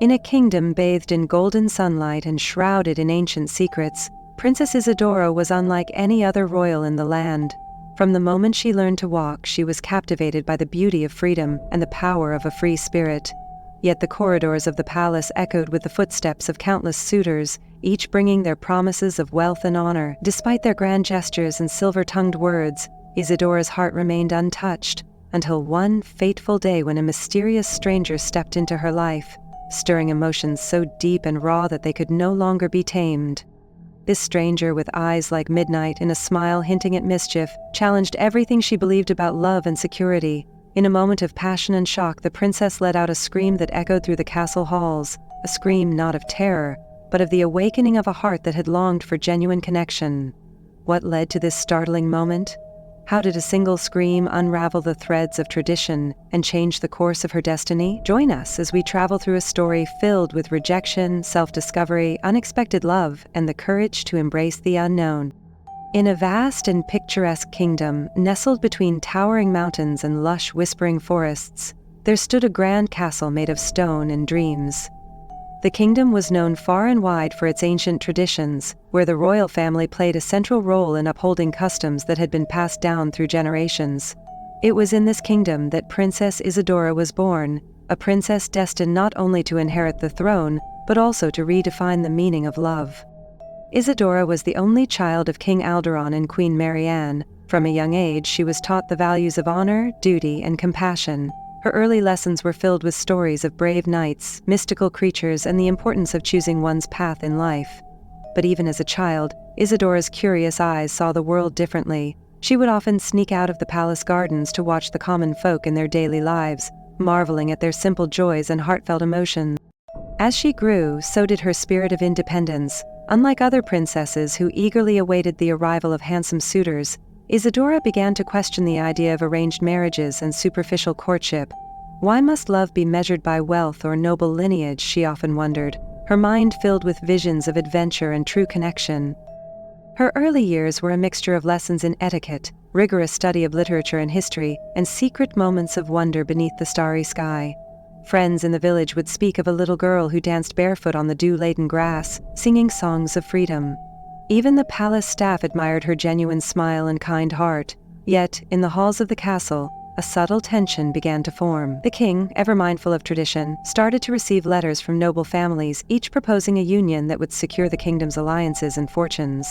In a kingdom bathed in golden sunlight and shrouded in ancient secrets, Princess Isadora was unlike any other royal in the land. From the moment she learned to walk, she was captivated by the beauty of freedom and the power of a free spirit. Yet the corridors of the palace echoed with the footsteps of countless suitors, each bringing their promises of wealth and honor. Despite their grand gestures and silver-tongued words, Isadora's heart remained untouched, until one fateful day when a mysterious stranger stepped into her life, stirring emotions so deep and raw that they could no longer be tamed. This stranger, with eyes like midnight and a smile hinting at mischief, challenged everything she believed about love and security. In a moment of passion and shock, the princess let out a scream that echoed through the castle halls, a scream not of terror, but of the awakening of a heart that had longed for genuine connection. What led to this startling moment? How did a single scream unravel the threads of tradition and change the course of her destiny? Join us as we travel through a story filled with rejection, self-discovery, unexpected love, and the courage to embrace the unknown. In a vast and picturesque kingdom, nestled between towering mountains and lush, whispering forests, there stood a grand castle made of stone and dreams. The kingdom was known far and wide for its ancient traditions, where the royal family played a central role in upholding customs that had been passed down through generations. It was in this kingdom that Princess Isadora was born, a princess destined not only to inherit the throne, but also to redefine the meaning of love. Isadora was the only child of King Alderon and Queen Marianne. From a young age, she was taught the values of honor, duty, and compassion. Her early lessons were filled with stories of brave knights, mystical creatures, and the importance of choosing one's path in life. But even as a child, Isadora's curious eyes saw the world differently. She would often sneak out of the palace gardens to watch the common folk in their daily lives, marveling at their simple joys and heartfelt emotions. As she grew, so did her spirit of independence. Unlike other princesses who eagerly awaited the arrival of handsome suitors, Isadora began to question the idea of arranged marriages and superficial courtship. Why must love be measured by wealth or noble lineage, she often wondered, her mind filled with visions of adventure and true connection. Her early years were a mixture of lessons in etiquette, rigorous study of literature and history, and secret moments of wonder beneath the starry sky. Friends in the village would speak of a little girl who danced barefoot on the dew-laden grass, singing songs of freedom. Even the palace staff admired her genuine smile and kind heart. Yet, in the halls of the castle, a subtle tension began to form. The king, ever mindful of tradition, started to receive letters from noble families, each proposing a union that would secure the kingdom's alliances and fortunes.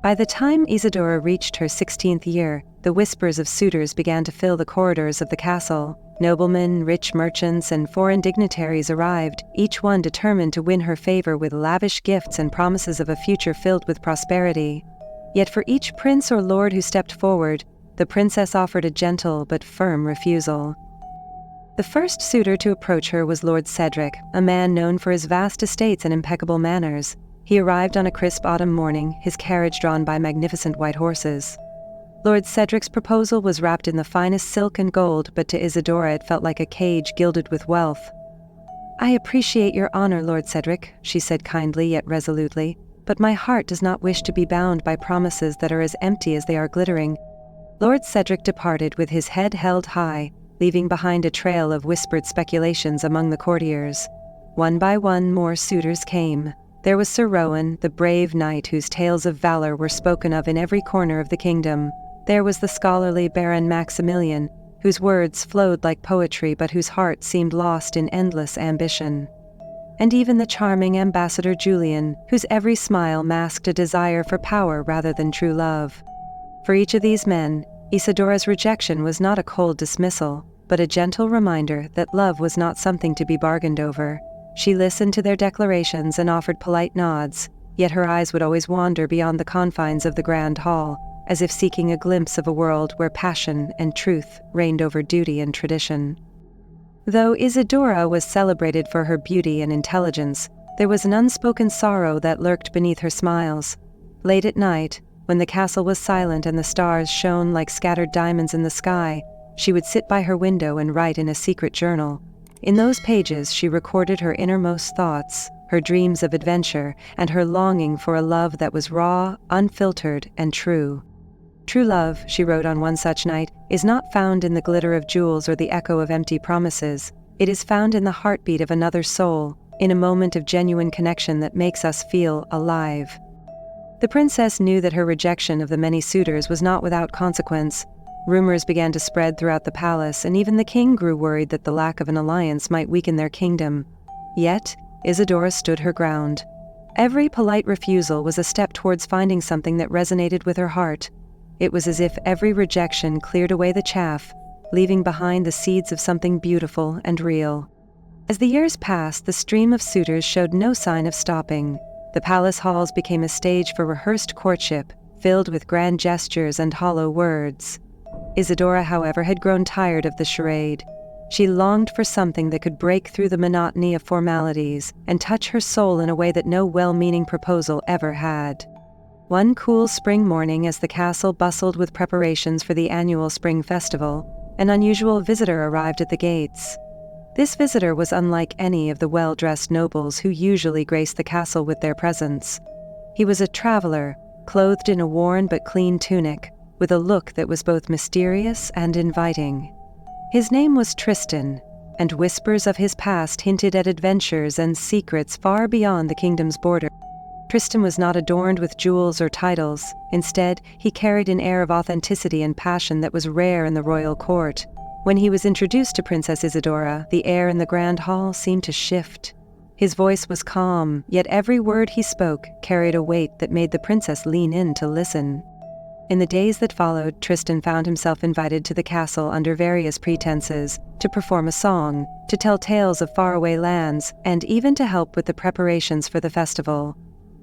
By the time Isadora reached her 16th year, the whispers of suitors began to fill the corridors of the castle. Noblemen, rich merchants, and foreign dignitaries arrived, each one determined to win her favor with lavish gifts and promises of a future filled with prosperity. Yet for each prince or lord who stepped forward, the princess offered a gentle but firm refusal. The first suitor to approach her was Lord Cedric, a man known for his vast estates and impeccable manners. He arrived on a crisp autumn morning, his carriage drawn by magnificent white horses. Lord Cedric's proposal was wrapped in the finest silk and gold, but to Isadora it felt like a cage gilded with wealth. "I appreciate your honor, Lord Cedric," she said kindly yet resolutely, "but my heart does not wish to be bound by promises that are as empty as they are glittering." Lord Cedric departed with his head held high, leaving behind a trail of whispered speculations among the courtiers. One by one more suitors came. There was Sir Rowan, the brave knight whose tales of valor were spoken of in every corner of the kingdom. There was the scholarly Baron Maximilian, whose words flowed like poetry but whose heart seemed lost in endless ambition. And even the charming Ambassador Julian, whose every smile masked a desire for power rather than true love. For each of these men, Isadora's rejection was not a cold dismissal, but a gentle reminder that love was not something to be bargained over. She listened to their declarations and offered polite nods, yet her eyes would always wander beyond the confines of the grand hall, as if seeking a glimpse of a world where passion and truth reigned over duty and tradition. Though Isadora was celebrated for her beauty and intelligence, there was an unspoken sorrow that lurked beneath her smiles. Late at night, when the castle was silent and the stars shone like scattered diamonds in the sky, she would sit by her window and write in a secret journal. In those pages she recorded her innermost thoughts, her dreams of adventure, and her longing for a love that was raw, unfiltered, and true. "True love," she wrote on one such night, "is not found in the glitter of jewels or the echo of empty promises. It is found in the heartbeat of another's soul, in a moment of genuine connection that makes us feel alive. The princess knew that her rejection of the many suitors was not without consequence. Rumors began to spread throughout the palace, and even the king grew worried that the lack of an alliance might weaken their kingdom. Yet, Isadora stood her ground. Every polite refusal was a step towards finding something that resonated with her heart. It was as if every rejection cleared away the chaff, leaving behind the seeds of something beautiful and real. As the years passed, the stream of suitors showed no sign of stopping. The palace halls became a stage for rehearsed courtship, filled with grand gestures and hollow words. Isadora, however, had grown tired of the charade. She longed for something that could break through the monotony of formalities and touch her soul in a way that no well-meaning proposal ever had. One cool spring morning, as the castle bustled with preparations for the annual spring festival, an unusual visitor arrived at the gates. This visitor was unlike any of the well-dressed nobles who usually grace the castle with their presence. He was a traveler, clothed in a worn but clean tunic, with a look that was both mysterious and inviting. His name was Tristan, and whispers of his past hinted at adventures and secrets far beyond the kingdom's border. Tristan was not adorned with jewels or titles. Instead, he carried an air of authenticity and passion that was rare in the royal court. When he was introduced to Princess Isadora, the air in the grand hall seemed to shift. His voice was calm, yet every word he spoke carried a weight that made the princess lean in to listen. In the days that followed, Tristan found himself invited to the castle under various pretenses, to perform a song, to tell tales of faraway lands, and even to help with the preparations for the festival.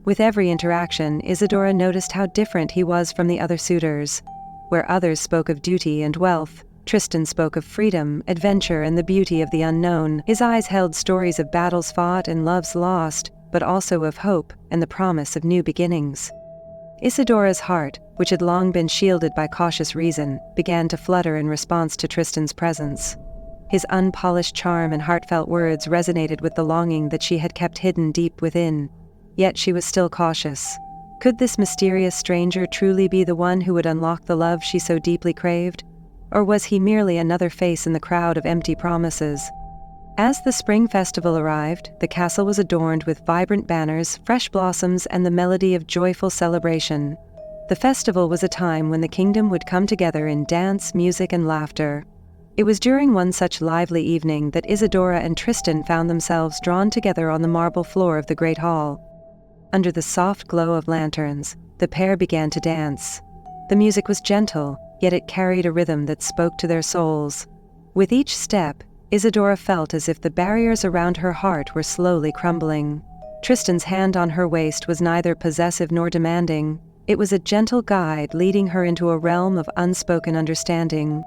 With every interaction, Isadora noticed how different he was from the other suitors. Where others spoke of duty and wealth, Tristan spoke of freedom, adventure, and the beauty of the unknown. His eyes held stories of battles fought and loves lost, but also of hope and the promise of new beginnings. Isadora's heart, which had long been shielded by cautious reason, began to flutter in response to Tristan's presence. His unpolished charm and heartfelt words resonated with the longing that she had kept hidden deep within. Yet she was still cautious. Could this mysterious stranger truly be the one who would unlock the love she so deeply craved? Or was he merely another face in the crowd of empty promises? As the spring festival arrived, the castle was adorned with vibrant banners, fresh blossoms, and the melody of joyful celebration. The festival was a time when the kingdom would come together in dance, music, and laughter. It was during one such lively evening that Isadora and Tristan found themselves drawn together on the marble floor of the great hall. Under the soft glow of lanterns, the pair began to dance. The music was gentle, yet it carried a rhythm that spoke to their souls. With each step, Isadora felt as if the barriers around her heart were slowly crumbling. Tristan's hand on her waist was neither possessive nor demanding. It was a gentle guide leading her into a realm of unspoken understanding.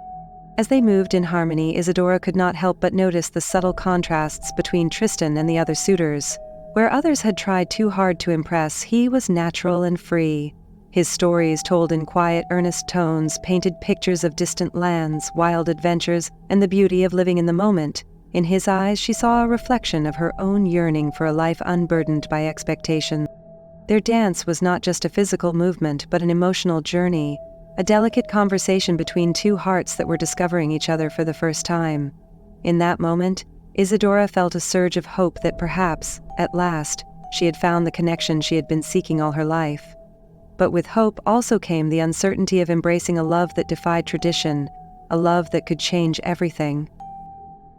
As they moved in harmony, Isadora could not help but notice the subtle contrasts between Tristan and the other suitors. Where others had tried too hard to impress, he was natural and free. His stories, told in quiet, earnest tones, painted pictures of distant lands, wild adventures, and the beauty of living in the moment. In his eyes, she saw a reflection of her own yearning for a life unburdened by expectation. Their dance was not just a physical movement, but an emotional journey, a delicate conversation between two hearts that were discovering each other for the first time. In that moment, Isadora felt a surge of hope that perhaps, at last, she had found the connection she had been seeking all her life. But with hope also came the uncertainty of embracing a love that defied tradition, a love that could change everything.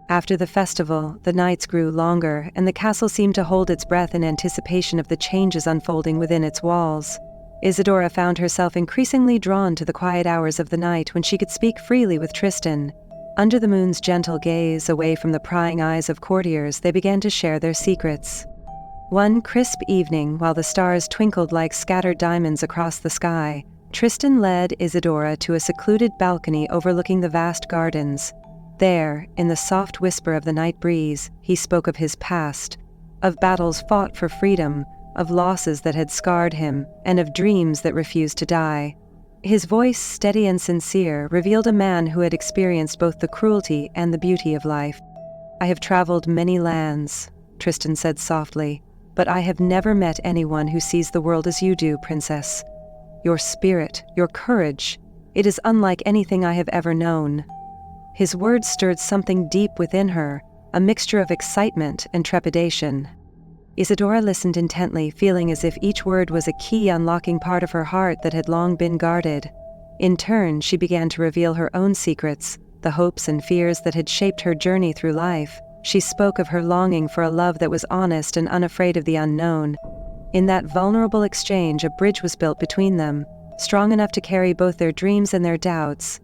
After the festival, the nights grew longer, and the castle seemed to hold its breath in anticipation of the changes unfolding within its walls. Isadora found herself increasingly drawn to the quiet hours of the night when she could speak freely with Tristan. Under the moon's gentle gaze, away from the prying eyes of courtiers, they began to share their secrets. One crisp evening, while the stars twinkled like scattered diamonds across the sky, Tristan led Isadora to a secluded balcony overlooking the vast gardens. There, in the soft whisper of the night breeze, he spoke of his past, of battles fought for freedom, of losses that had scarred him, and of dreams that refused to die. His voice, steady and sincere, revealed a man who had experienced both the cruelty and the beauty of life. "I have traveled many lands," Tristan said softly, "but I have never met anyone who sees the world as you do, Princess. Your spirit, your courage, it is unlike anything I have ever known." His words stirred something deep within her, a mixture of excitement and trepidation. Isadora listened intently, feeling as if each word was a key unlocking part of her heart that had long been guarded. In turn, she began to reveal her own secrets, the hopes and fears that had shaped her journey through life. She spoke of her longing for a love that was honest and unafraid of the unknown. In that vulnerable exchange, a bridge was built between them, strong enough to carry both their dreams and their doubts.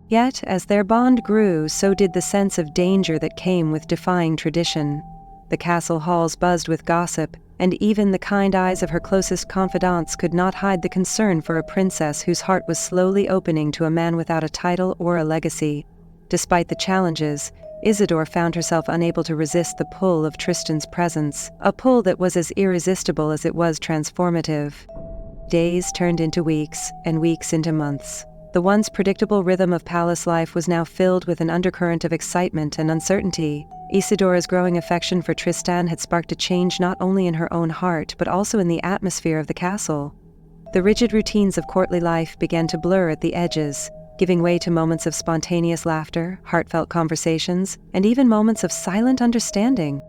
Yet, as their bond grew, so did the sense of danger that came with defying tradition. The castle halls buzzed with gossip, and even the kind eyes of her closest confidants could not hide the concern for a princess whose heart was slowly opening to a man without a title or a legacy. Despite the challenges, Isadora found herself unable to resist the pull of Tristan's presence, a pull that was as irresistible as it was transformative. Days turned into weeks, and weeks into months. The once predictable rhythm of palace life was now filled with an undercurrent of excitement and uncertainty. Isadora's growing affection for Tristan had sparked a change not only in her own heart, but also in the atmosphere of the castle. The rigid routines of courtly life began to blur at the edges, giving way to moments of spontaneous laughter, heartfelt conversations, and even moments of silent understanding.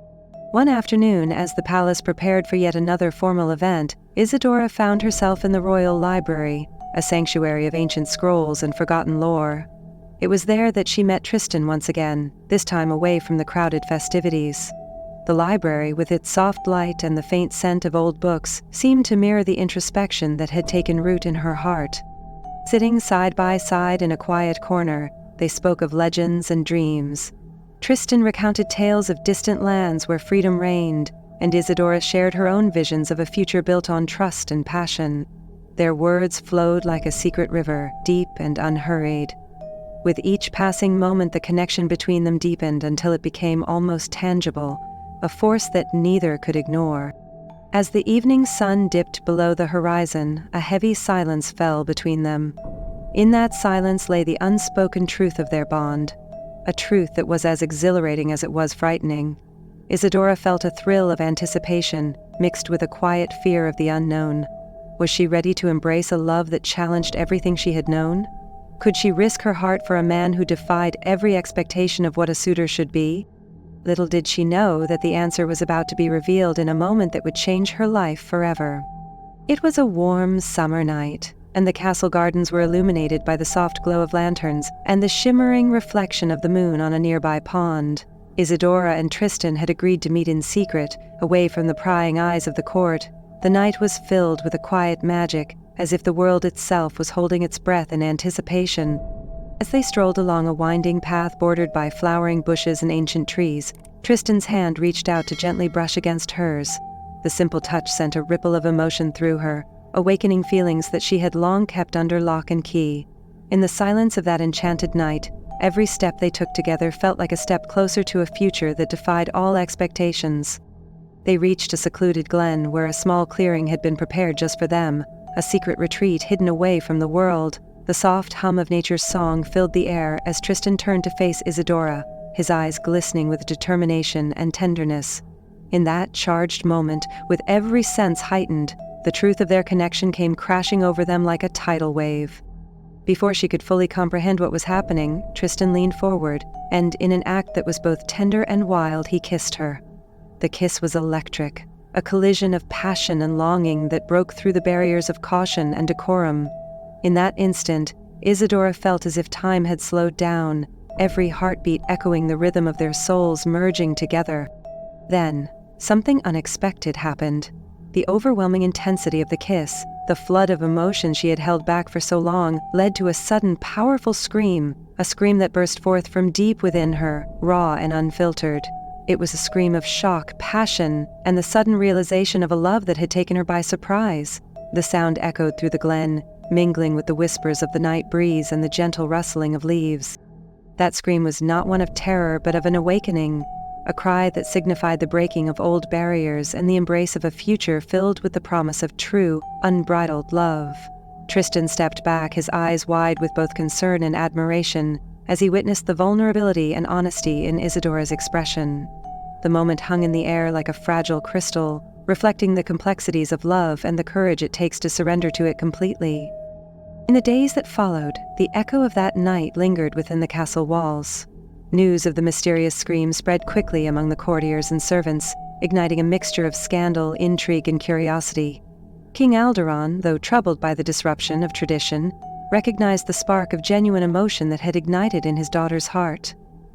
One afternoon, as the palace prepared for yet another formal event, Isadora found herself in the royal library, a sanctuary of ancient scrolls and forgotten lore. It was there that she met Tristan once again, this time away from the crowded festivities. The library, with its soft light and the faint scent of old books, seemed to mirror the introspection that had taken root in her heart. Sitting side by side in a quiet corner, they spoke of legends and dreams. Tristan recounted tales of distant lands where freedom reigned, and Isadora shared her own visions of a future built on trust and passion. Their words flowed like a secret river, deep and unhurried. With each passing moment, the connection between them deepened until it became almost tangible, a force that neither could ignore. As the evening sun dipped below the horizon, a heavy silence fell between them. In that silence lay the unspoken truth of their bond, a truth that was as exhilarating as it was frightening. Isadora felt a thrill of anticipation, mixed with a quiet fear of the unknown. Was she ready to embrace a love that challenged everything she had known? Could she risk her heart for a man who defied every expectation of what a suitor should be? Little did she know that the answer was about to be revealed in a moment that would change her life forever. It was a warm summer night, and the castle gardens were illuminated by the soft glow of lanterns and the shimmering reflection of the moon on a nearby pond. Isadora and Tristan had agreed to meet in secret, away from the prying eyes of the court. The night was filled with a quiet magic, as if the world itself was holding its breath in anticipation. As they strolled along a winding path bordered by flowering bushes and ancient trees, Tristan's hand reached out to gently brush against hers. The simple touch sent a ripple of emotion through her, awakening feelings that she had long kept under lock and key. In the silence of that enchanted night, every step they took together felt like a step closer to a future that defied all expectations. They reached a secluded glen where a small clearing had been prepared just for them, a secret retreat hidden away from the world. The soft hum of nature's song filled the air as Tristan turned to face Isadora, his eyes glistening with determination and tenderness. In that charged moment, with every sense heightened, the truth of their connection came crashing over them like a tidal wave. Before she could fully comprehend what was happening, Tristan leaned forward, and in an act that was both tender and wild, he kissed her. The kiss was electric, a collision of passion and longing that broke through the barriers of caution and decorum. In that instant, Isadora felt as if time had slowed down, every heartbeat echoing the rhythm of their souls merging together. Then, something unexpected happened. The overwhelming intensity of the kiss, the flood of emotion she had held back for so long, led to a sudden, powerful scream, a scream that burst forth from deep within her, raw and unfiltered. It was a scream of shock, passion, and the sudden realization of a love that had taken her by surprise. The sound echoed through the glen, mingling with the whispers of the night breeze and the gentle rustling of leaves. That scream was not one of terror, but of an awakening, a cry that signified the breaking of old barriers and the embrace of a future filled with the promise of true, unbridled love. Tristan stepped back, his eyes wide with both concern and admiration, as he witnessed the vulnerability and honesty in Isadora's expression. The moment hung in the air like a fragile crystal, reflecting the complexities of love and the courage it takes to surrender to it completely. In the days that followed, the echo of that night lingered within the castle walls. News of the mysterious scream spread quickly among the courtiers and servants, igniting a mixture of scandal, intrigue, and curiosity. King Alderon, though troubled by the disruption of tradition, recognized the spark of genuine emotion that had ignited in his daughter's heart.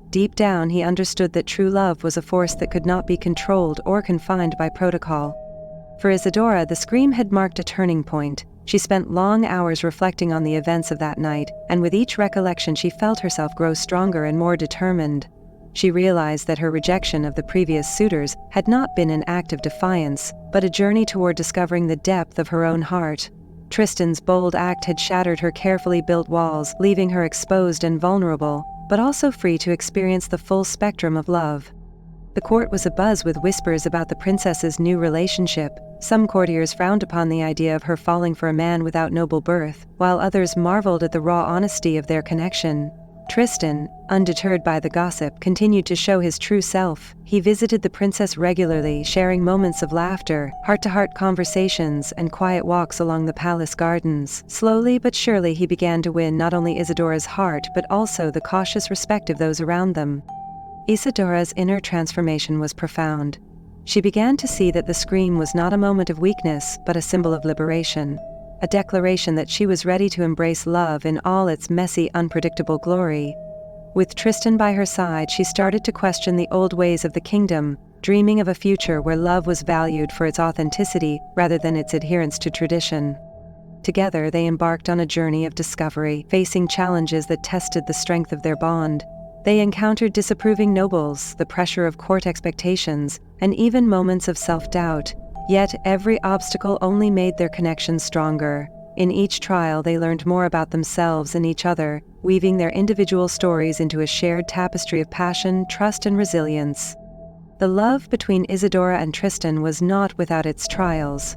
Deep down, he understood that true love was a force that could not be controlled or confined by protocol. For Isadora, the scream had marked a turning point. She spent long hours reflecting on the events of that night, and with each recollection she felt herself grow stronger and more determined. She realized that her rejection of the previous suitors had not been an act of defiance, but a journey toward discovering the depth of her own heart. Tristan's bold act had shattered her carefully built walls, leaving her exposed and vulnerable, but also free to experience the full spectrum of love. The court was abuzz with whispers about the princess's new relationship. Some courtiers frowned upon the idea of her falling for a man without noble birth, while others marveled at the raw honesty of their connection. Tristan, undeterred by the gossip, continued to show his true self. He visited the princess regularly, sharing moments of laughter, heart-to-heart conversations, and quiet walks along the palace gardens. Slowly but surely he began to win not only Isadora's heart but also the cautious respect of those around them. Isadora's inner transformation was profound. She began to see that the scream was not a moment of weakness, but a symbol of liberation, a declaration that she was ready to embrace love in all its messy, unpredictable glory. With Tristan by her side, she started to question the old ways of the kingdom, dreaming of a future where love was valued for its authenticity rather than its adherence to tradition. Together, they embarked on a journey of discovery, facing challenges that tested the strength of their bond. They encountered disapproving nobles, the pressure of court expectations, and even moments of self-doubt. Yet every obstacle only made their connection stronger. In each trial, they learned more about themselves and each other, weaving their individual stories into a shared tapestry of passion, trust, and resilience. The love between Isadora and Tristan was not without its trials.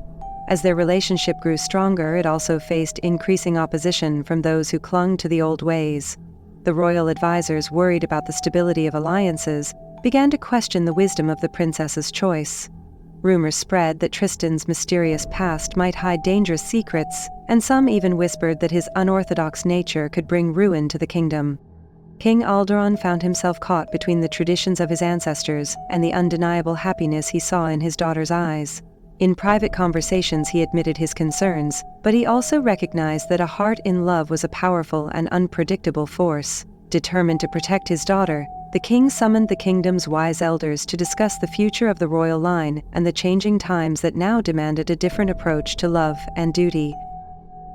As their relationship grew stronger, it also faced increasing opposition from those who clung to the old ways. The royal advisors, worried about the stability of alliances, began to question the wisdom of the princess's choice. Rumors spread that Tristan's mysterious past might hide dangerous secrets, and some even whispered that his unorthodox nature could bring ruin to the kingdom. King Alderon found himself caught between the traditions of his ancestors and the undeniable happiness he saw in his daughter's eyes. In private conversations he admitted his concerns, but he also recognized that a heart in love was a powerful and unpredictable force. Determined to protect his daughter, the king summoned the kingdom's wise elders to discuss the future of the royal line and the changing times that now demanded a different approach to love and duty.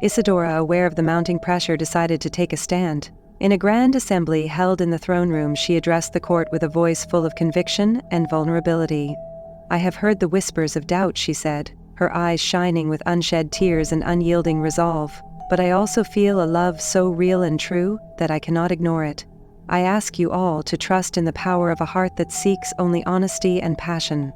Isadora, aware of the mounting pressure, decided to take a stand. In a grand assembly held in the throne room, she addressed the court with a voice full of conviction and vulnerability. "I have heard the whispers of doubt," she said, her eyes shining with unshed tears and unyielding resolve. "But I also feel a love so real and true that I cannot ignore it. I ask you all to trust in the power of a heart that seeks only honesty and passion."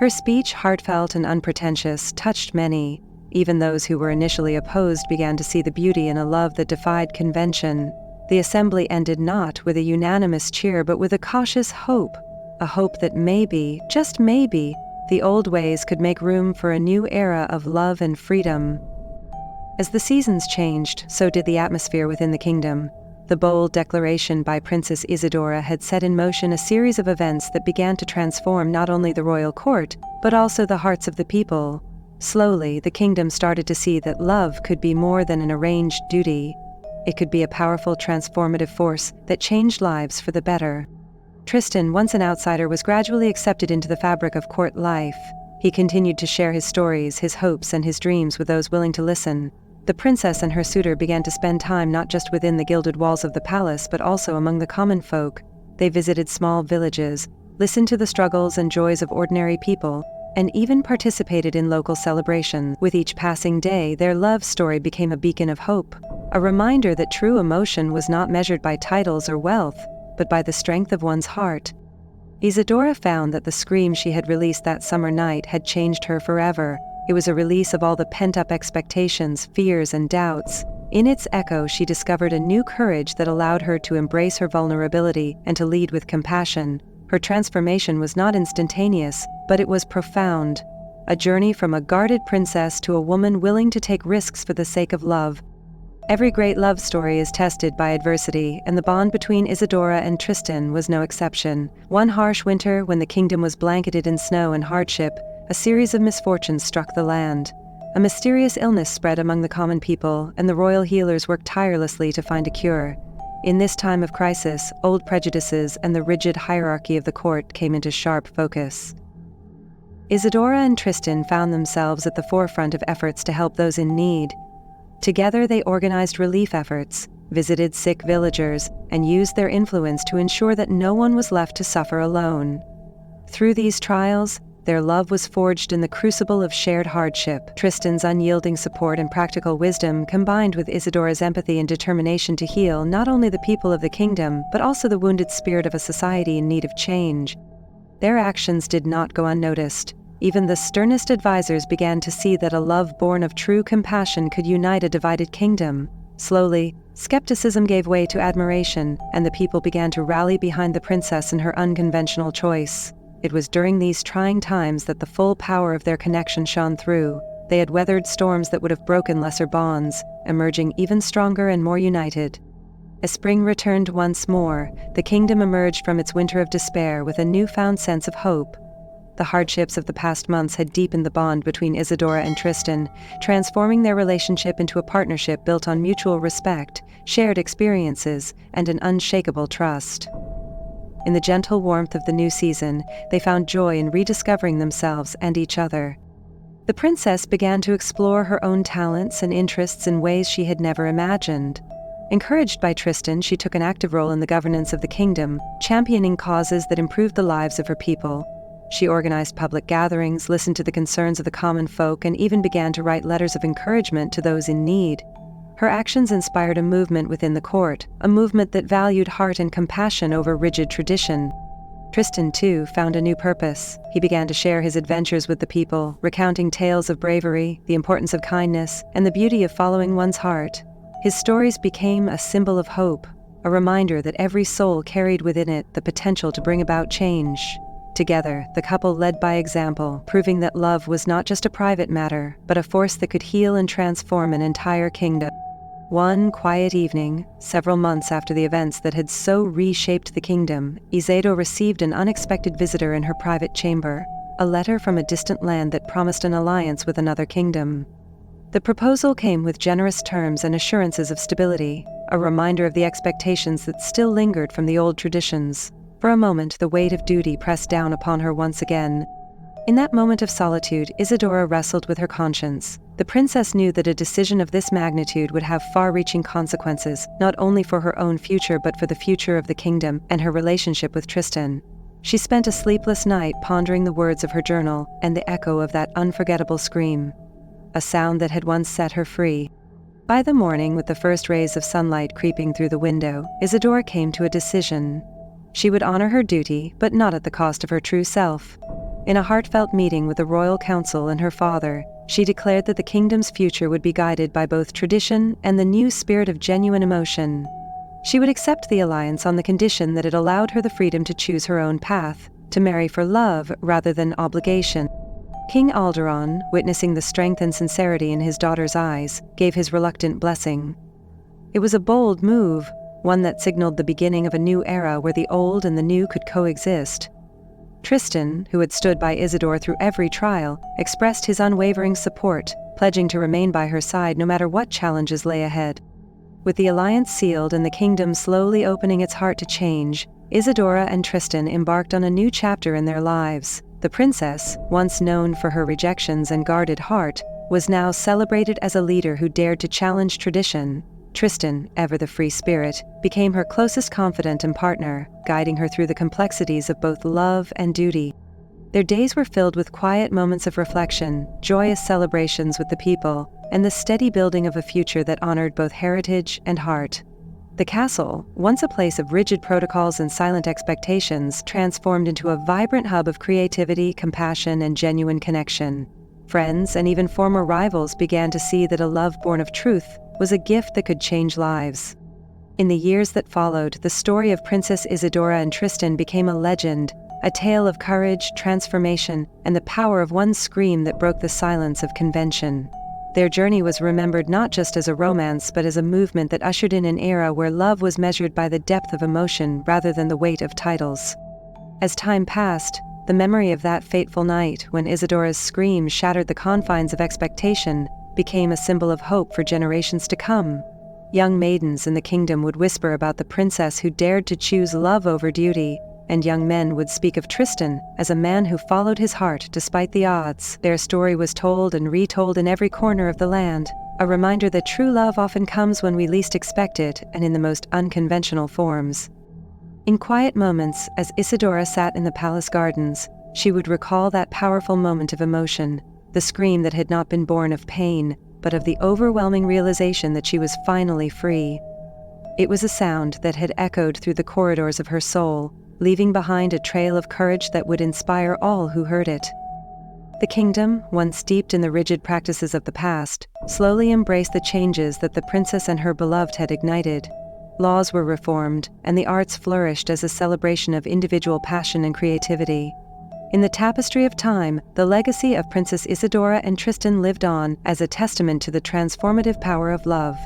Her speech, heartfelt and unpretentious, touched many. Even those who were initially opposed began to see the beauty in a love that defied convention. The assembly ended not with a unanimous cheer but with a cautious hope. A hope that maybe, just maybe, the old ways could make room for a new era of love and freedom. As the seasons changed, so did the atmosphere within the kingdom. The bold declaration by Princess Isadora had set in motion a series of events that began to transform not only the royal court, but also the hearts of the people. Slowly, the kingdom started to see that love could be more than an arranged duty. It could be a powerful, transformative force that changed lives for the better. Tristan, once an outsider, was gradually accepted into the fabric of court life. He continued to share his stories, his hopes, and his dreams with those willing to listen. The princess and her suitor began to spend time not just within the gilded walls of the palace, but also among the common folk. They visited small villages, listened to the struggles and joys of ordinary people, and even participated in local celebrations. With each passing day, their love story became a beacon of hope, a reminder that true emotion was not measured by titles or wealth, but by the strength of one's heart. Isadora found that the scream she had released that summer night had changed her forever. It was a release of all the pent-up expectations, fears, and doubts. In its echo, she discovered a new courage that allowed her to embrace her vulnerability and to lead with compassion. Her transformation was not instantaneous, but it was profound. A journey from a guarded princess to a woman willing to take risks for the sake of love. Every great love story is tested by adversity, and the bond between Isadora and Tristan was no exception. One harsh winter, when the kingdom was blanketed in snow and hardship, a series of misfortunes struck the land. A mysterious illness spread among the common people, and the royal healers worked tirelessly to find a cure. In this time of crisis, old prejudices and the rigid hierarchy of the court came into sharp focus. Isadora and Tristan found themselves at the forefront of efforts to help those in need. Together they organized relief efforts, visited sick villagers, and used their influence to ensure that no one was left to suffer alone. Through these trials, their love was forged in the crucible of shared hardship. Tristan's unyielding support and practical wisdom combined with Isadora's empathy and determination to heal not only the people of the kingdom, but also the wounded spirit of a society in need of change. Their actions did not go unnoticed. Even the sternest advisors began to see that a love born of true compassion could unite a divided kingdom. Slowly, skepticism gave way to admiration, and the people began to rally behind the princess in her unconventional choice. It was during these trying times that the full power of their connection shone through. They had weathered storms that would have broken lesser bonds, emerging even stronger and more united. As spring returned once more, the kingdom emerged from its winter of despair with a newfound sense of hope. The hardships of the past months had deepened the bond between Isadora and Tristan, transforming their relationship into a partnership built on mutual respect, shared experiences, and an unshakable trust. In the gentle warmth of the new season, they found joy in rediscovering themselves and each other. The princess began to explore her own talents and interests in ways she had never imagined. Encouraged by Tristan, she took an active role in the governance of the kingdom, championing causes that improved the lives of her people. She organized public gatherings, listened to the concerns of the common folk, and even began to write letters of encouragement to those in need. Her actions inspired a movement within the court, a movement that valued heart and compassion over rigid tradition. Tristan, too, found a new purpose. He began to share his adventures with the people, recounting tales of bravery, the importance of kindness, and the beauty of following one's heart. His stories became a symbol of hope, a reminder that every soul carried within it the potential to bring about change. Together, the couple led by example, proving that love was not just a private matter, but a force that could heal and transform an entire kingdom. One quiet evening, several months after the events that had so reshaped the kingdom, Isadora received an unexpected visitor in her private chamber, a letter from a distant land that promised an alliance with another kingdom. The proposal came with generous terms and assurances of stability, a reminder of the expectations that still lingered from the old traditions. For a moment, the weight of duty pressed down upon her once again. In that moment of solitude, Isadora wrestled with her conscience. The princess knew that a decision of this magnitude would have far-reaching consequences, not only for her own future but for the future of the kingdom and her relationship with Tristan. She spent a sleepless night pondering the words of her journal and the echo of that unforgettable scream, a sound that had once set her free. By the morning, with the first rays of sunlight creeping through the window, Isadora came to a decision. She would honor her duty, but not at the cost of her true self. In a heartfelt meeting with the royal council and her father, she declared that the kingdom's future would be guided by both tradition and the new spirit of genuine emotion. She would accept the alliance on the condition that it allowed her the freedom to choose her own path, to marry for love rather than obligation. King Alderon, witnessing the strength and sincerity in his daughter's eyes, gave his reluctant blessing. It was a bold move, one that signaled the beginning of a new era where the old and the new could coexist. Tristan, who had stood by Isadora through every trial, expressed his unwavering support, pledging to remain by her side no matter what challenges lay ahead. With the alliance sealed and the kingdom slowly opening its heart to change, Isadora and Tristan embarked on a new chapter in their lives. The princess, once known for her rejections and guarded heart, was now celebrated as a leader who dared to challenge tradition. Tristan, ever the free spirit, became her closest confidant and partner, guiding her through the complexities of both love and duty. Their days were filled with quiet moments of reflection, joyous celebrations with the people, and the steady building of a future that honored both heritage and heart. The castle, once a place of rigid protocols and silent expectations, transformed into a vibrant hub of creativity, compassion, and genuine connection. Friends and even former rivals began to see that a love born of truth was a gift that could change lives. In the years that followed, the story of Princess Isadora and Tristan became a legend, a tale of courage, transformation, and the power of one scream that broke the silence of convention. Their journey was remembered not just as a romance but as a movement that ushered in an era where love was measured by the depth of emotion rather than the weight of titles. As time passed, the memory of that fateful night when Isadora's scream shattered the confines of expectation became a symbol of hope for generations to come. Young maidens in the kingdom would whisper about the princess who dared to choose love over duty, and young men would speak of Tristan as a man who followed his heart despite the odds. Their story was told and retold in every corner of the land, a reminder that true love often comes when we least expect it and in the most unconventional forms. In quiet moments, as Isadora sat in the palace gardens, she would recall that powerful moment of emotion, the scream that had not been born of pain, but of the overwhelming realization that she was finally free. It was a sound that had echoed through the corridors of her soul, leaving behind a trail of courage that would inspire all who heard it. The kingdom, once steeped in the rigid practices of the past, slowly embraced the changes that the princess and her beloved had ignited. Laws were reformed, and the arts flourished as a celebration of individual passion and creativity. In the tapestry of time, the legacy of Princess Isadora and Tristan lived on as a testament to the transformative power of love.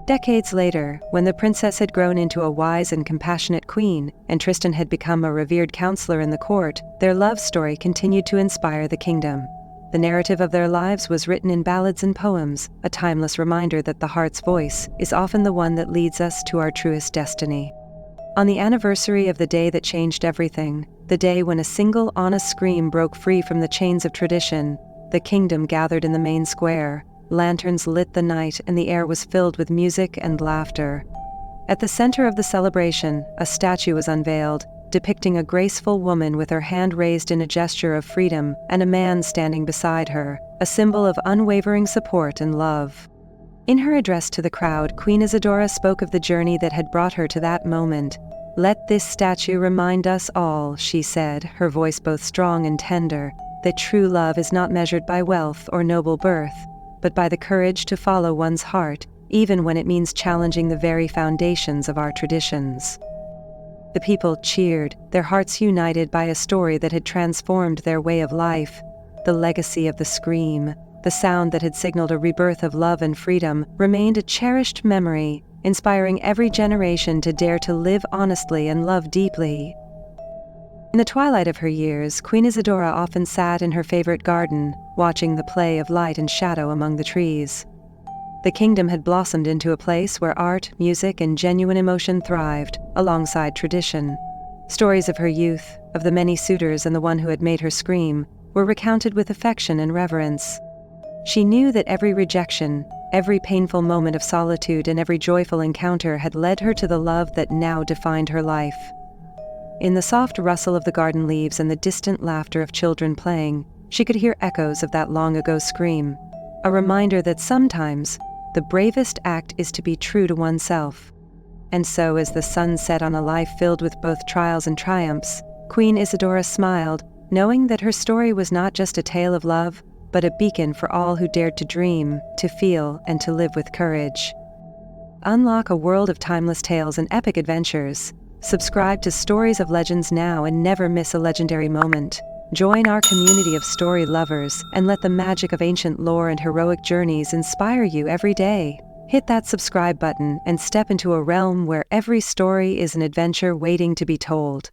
Decades later, when the princess had grown into a wise and compassionate queen, and Tristan had become a revered counselor in the court, their love story continued to inspire the kingdom. The narrative of their lives was written in ballads and poems, a timeless reminder that the heart's voice is often the one that leads us to our truest destiny. On the anniversary of the day that changed everything, the day when a single honest scream broke free from the chains of tradition, the kingdom gathered in the main square. Lanterns lit the night and the air was filled with music and laughter. At the center of the celebration, a statue was unveiled, depicting a graceful woman with her hand raised in a gesture of freedom and a man standing beside her, a symbol of unwavering support and love. In her address to the crowd, Queen Isadora spoke of the journey that had brought her to that moment. "Let this statue remind us all," she said, her voice both strong and tender, "that true love is not measured by wealth or noble birth, but by the courage to follow one's heart, even when it means challenging the very foundations of our traditions." The people cheered, their hearts united by a story that had transformed their way of life. The legacy of the scream, the sound that had signaled a rebirth of love and freedom, remained a cherished memory, inspiring every generation to dare to live honestly and love deeply. In the twilight of her years, Queen Isadora often sat in her favorite garden, watching the play of light and shadow among the trees. The kingdom had blossomed into a place where art, music, and genuine emotion thrived, alongside tradition. Stories of her youth, of the many suitors and the one who had made her scream, were recounted with affection and reverence. She knew that every rejection, every painful moment of solitude, and every joyful encounter had led her to the love that now defined her life. In the soft rustle of the garden leaves and the distant laughter of children playing, she could hear echoes of that long-ago scream, a reminder that sometimes the bravest act is to be true to oneself. And so, as the sun set on a life filled with both trials and triumphs, Queen Isadora smiled, knowing that her story was not just a tale of love, but a beacon for all who dared to dream, to feel, and to live with courage. Unlock a world of timeless tales and epic adventures. Subscribe to Stories of Legends now and never miss a legendary moment. Join our community of story lovers and let the magic of ancient lore and heroic journeys inspire you every day. Hit that subscribe button and step into a realm where every story is an adventure waiting to be told.